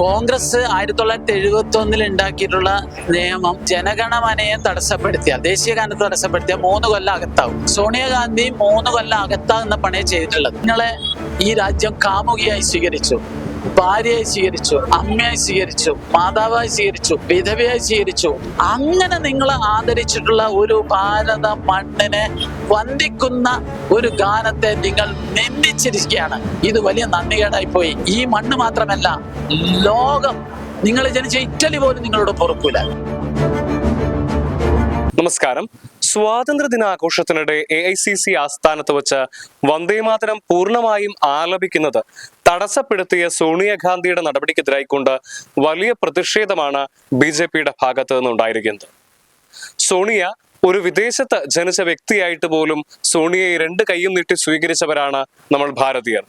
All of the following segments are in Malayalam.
കോൺഗ്രസ് 1971 ഉണ്ടാക്കിയിട്ടുള്ള നിയമം ജനഗണമനയെ തടസ്സപ്പെടുത്തിയാൽ, ദേശീയ ഗാനത്തെ തടസ്സപ്പെടുത്തിയാൽ 3 കൊല്ലം അകത്താവും. സോണിയാഗാന്ധി 3 കൊല്ലം അകത്താകുന്ന പണിയെ ചെയ്തിട്ടുള്ളത്. നിങ്ങളെ ഈ രാജ്യം കാമുകിയായി സ്വീകരിച്ചു, ഭാര്യയായി സ്വീകരിച്ചു, അമ്മയായി സ്വീകരിച്ചു, മാതാവായി സ്വീകരിച്ചു, വിധവയായി സ്വീകരിച്ചു. അങ്ങനെ നിങ്ങളെ ആദരിച്ചിട്ടുള്ള ഒരു ഭാരത മണ്ണിനെ വന്ദിക്കുന്ന ഒരു ഗാനത്തെ നിങ്ങൾ നിന്ദിച്ചിരിക്കുകയാണ്. ഇത് വലിയ നന്ദികേടായി പോയി. ഈ മണ്ണ് മാത്രമല്ല, ലോകം, നിങ്ങൾ ജനിച്ച ഇറ്റലി പോലും നിങ്ങളോട് പൊറുക്കൂല. നമസ്കാരം. സ്വാതന്ത്ര്യ ദിനാഘോഷത്തിനിടെ AICC ആസ്ഥാനത്ത് വെച്ച് വന്ദേമാതരം പൂർണ്ണമായും ആലപിക്കുന്നത് തടസ്സപ്പെടുത്തിയ സോണിയാഗാന്ധിയുടെ നടപടിക്കെതിരായിക്കൊണ്ട് വലിയ പ്രതിഷേധമാണ് BJPയുടെ ഭാഗത്ത് നിന്നുണ്ടായിരിക്കുന്നത്. സോണിയ ഒരു വിദേശത്ത് ജനിച്ച വ്യക്തിയായിട്ട് പോലും സോണിയയെ 2 കൈയും നീട്ടി സ്വീകരിച്ചവരാണ് നമ്മൾ ഭാരതീയർ.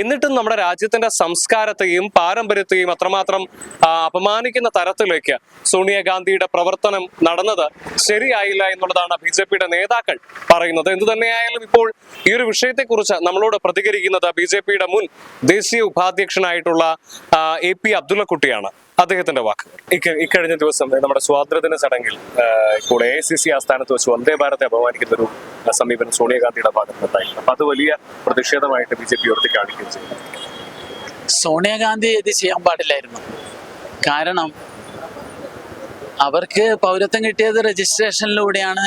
എന്നിട്ടും നമ്മുടെ രാജ്യത്തിന്റെ സംസ്കാരത്തെയും പാരമ്പര്യത്തെയും അത്രമാത്രം അപമാനിക്കുന്ന തരത്തിലേക്ക് സോണിയാഗാന്ധിയുടെ പ്രവർത്തനം നടന്നത് ശരിയായില്ല എന്നുള്ളതാണ് BJPയുടെ നേതാക്കൾ പറയുന്നത്. എന്തു തന്നെയായാലും ഇപ്പോൾ ഈ ഒരു വിഷയത്തെക്കുറിച്ച് നമ്മളോട് പ്രതികരിക്കുന്നത് BJPയുടെ മുൻ ദേശീയ ഉപാധ്യക്ഷനായിട്ടുള്ള AP അബ്ദുള്ളക്കുട്ടിയാണ്. അദ്ദേഹത്തിന്റെ വാക്കുകൾ. ഇക്കഴിഞ്ഞ ദിവസം നമ്മുടെ സ്വാതന്ത്ര്യദിന ചടങ്ങിൽ ഇപ്പോൾ AICC ആസ്ഥാനത്ത് വെച്ച് വന്ദേ ഭാരത്തെ അപമാനിക്കുന്ന ഒരു സമീപനം സോണിയാഗാന്ധിയുടെ ഭാഗത്തുനിന്നുണ്ടായിരുന്നു. അപ്പൊ അത് വലിയ പ്രതിഷേധമായിട്ട് BJP ഉയർത്തി കാണിക്കുകയും ചെയ്തു. സോണിയാഗാന്ധി ഇത് ചെയ്യാൻ പാടില്ലായിരുന്നു. കാരണം അവർക്ക് പൗരത്വം കിട്ടിയത് രജിസ്ട്രേഷനിലൂടെയാണ്.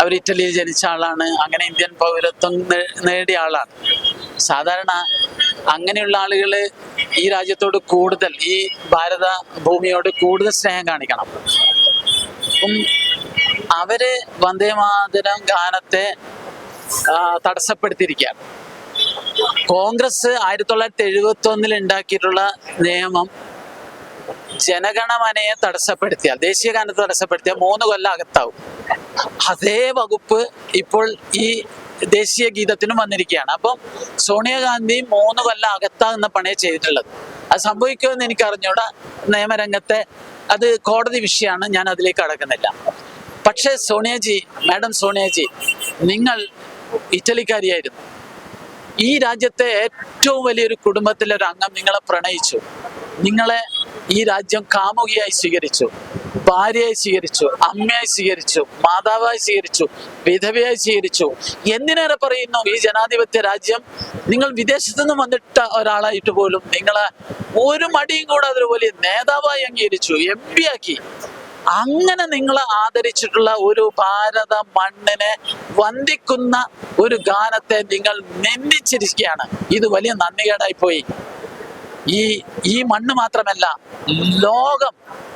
അവർ ഇറ്റലിയിൽ ജനിച്ച ആളാണ്, അങ്ങനെ ഇന്ത്യൻ പൗരത്വം നേടിയ ആളാണ്. സാധാരണ അങ്ങനെയുള്ള ആളുകൾ ഈ രാജ്യത്തോട് കൂടുതൽ, ഈ ഭാരത ഭൂമിയോട് കൂടുതൽ സ്നേഹം കാണിക്കണം. അപ്പം അവര് വന്ദേമാതരം ഗാനത്തെ തടസ്സപ്പെടുത്തിയിരിക്കുകയാണ്. കോൺഗ്രസ് 1971 ഉണ്ടാക്കിയിട്ടുള്ള നിയമം ജനഗണമനയെ തടസ്സപ്പെടുത്തിയാൽ, ദേശീയ ഗാനത്തെ തടസ്സപ്പെടുത്തിയാൽ 3 കൊല്ലം അകത്താവും. അതേ വകുപ്പ് ഇപ്പോൾ ഈ ദേശീയ ഗീതത്തിനും വന്നിരിക്കുകയാണ്. അപ്പം സോണിയാഗാന്ധി 3 കൊല്ലം അകത്താകുന്ന പണിയെ ചെയ്തിട്ടുള്ളത്. അത് സംഭവിക്കുമെന്ന് എനിക്ക് അറിഞ്ഞൂടാ. നിയമരംഗത്തെ അത് കോടതി വിഷയമാണ്, ഞാൻ അതിലേക്ക് കടക്കുന്നില്ല. പക്ഷേ മാഡം സോണിയാജി, നിങ്ങൾ ഇറ്റലിക്കാരിയായിരുന്നു. ഈ രാജ്യത്തെ ഏറ്റവും വലിയൊരു കുടുംബത്തിലെ ഒരു അംഗം നിങ്ങളെ പ്രണയിച്ചു. നിങ്ങളെ ഈ രാജ്യം കാമുകിയായി സ്വീകരിച്ചു, ഭാര്യയായി സ്വീകരിച്ചു, അമ്മയായി സ്വീകരിച്ചു, മാതാവായി സ്വീകരിച്ചു, വിധവയായി സ്വീകരിച്ചു. എന്തിനേറെ പറയുന്നു, ഈ ജനാധിപത്യ രാജ്യം നിങ്ങൾ വിദേശത്തു നിന്ന് വന്നിട്ട ഒരാളായിട്ട് പോലും നിങ്ങളെ ഒരു മടിയും കൂടാതെ ഒരു വലിയ നേതാവായി അംഗീകരിച്ചു, MP ആക്കി. അങ്ങനെ നിങ്ങളെ ആദരിച്ചിട്ടുള്ള ഒരു ഭാരത മണ്ണിനെ വന്ദിക്കുന്ന ഒരു ഗാനത്തെ നിങ്ങൾ നിന്ദിച്ചിരിക്കുകയാണ്. ഇത് വലിയ നന്ദികേടായി പോയി. ഈ മണ്ണ് മാത്രമല്ല, ലോകം,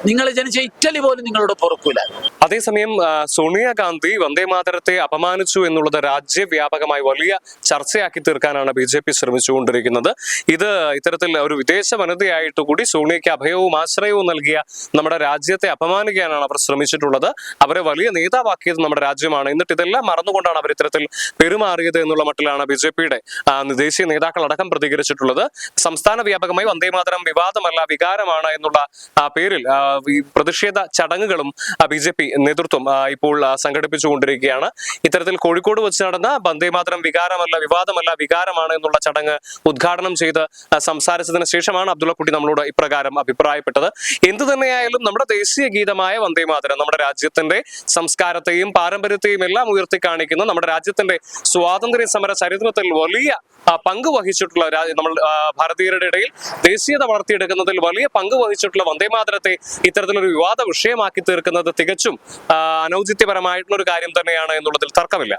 നിങ്ങൾ ജനിച്ച ഇറ്റലി പോലും നിങ്ങളോട് പൊറുക്കൂല. അതേസമയം സോണിയാഗാന്ധി വന്ദേമാതരത്തെ അപമാനിച്ചു എന്നുള്ളത് രാജ്യവ്യാപകമായി വലിയ ചർച്ചയാക്കി തീർക്കാനാണ് BJP ശ്രമിച്ചുകൊണ്ടിരിക്കുന്നത്. ഇത് ഇത്തരത്തിൽ ഒരു വിദേശ വനിതയായിട്ട് കൂടി സോണിയയ്ക്ക് അഭയവും ആശ്രയവും നൽകിയ നമ്മുടെ രാജ്യത്തെ അപമാനിക്കാനാണ് അവർ ശ്രമിച്ചിട്ടുള്ളത്. അവരെ വലിയ നേതാവാക്കിയത് നമ്മുടെ രാജ്യമാണ്. എന്നിട്ട് ഇതെല്ലാം മറന്നുകൊണ്ടാണ് അവർ ഇത്തരത്തിൽ പെരുമാറിയത് എന്നുള്ള മട്ടിലാണ് BJPയുടെ ദേശീയ നേതാക്കൾ അടക്കം പ്രതികരിച്ചിട്ടുള്ളത്. സംസ്ഥാന വ്യാപകമായി വന്ദേമാതരം വിവാദമല്ല, വികാരമാണ് എന്നുള്ള പേരിൽ പ്രതിഷേധ ചടങ്ങുകളും BJP നേതൃത്വം ഇപ്പോൾ സംഘടിപ്പിച്ചുകൊണ്ടിരിക്കുകയാണ്. ഇത്തരത്തിൽ കോഴിക്കോട് വെച്ച് നടന്ന വന്ദേമാതരം വികാരമല്ല, വിവാദമല്ല, വികാരമാണ് എന്നുള്ള ചടങ്ങ് ഉദ്ഘാടനം ചെയ്ത് സംസാരിച്ചതിന് ശേഷമാണ് അബ്ദുള്ളക്കുട്ടി നമ്മളോട് ഇപ്രകാരം അഭിപ്രായപ്പെട്ടത്. എന്തു തന്നെയായാലും നമ്മുടെ ദേശീയ ഗീതമായ വന്ദേമാതരം നമ്മുടെ രാജ്യത്തിന്റെ സംസ്കാരത്തെയും പാരമ്പര്യത്തെയും എല്ലാം ഉയർത്തി കാണിക്കുന്ന, നമ്മുടെ രാജ്യത്തിന്റെ സ്വാതന്ത്ര്യ സമര ചരിത്രത്തിൽ വലിയ പങ്ക് വഹിച്ചിട്ടുള്ള, നമ്മൾ ഭാരതീയരുടെ ഇടയിൽ ദേശീയത വളർത്തിയെടുക്കുന്നതിൽ വലിയ പങ്ക് വഹിച്ചിട്ടുള്ള വന്ദേമാതരത്തെ ഇത്തരത്തിലൊരു വിവാദ വിഷയമാക്കി തീർക്കുന്നത് തികച്ചും അനൗചിത്യപരമായിട്ടുള്ള ഒരു കാര്യം തന്നെയാണ് എന്നുള്ളതിൽ തർക്കമില്ല.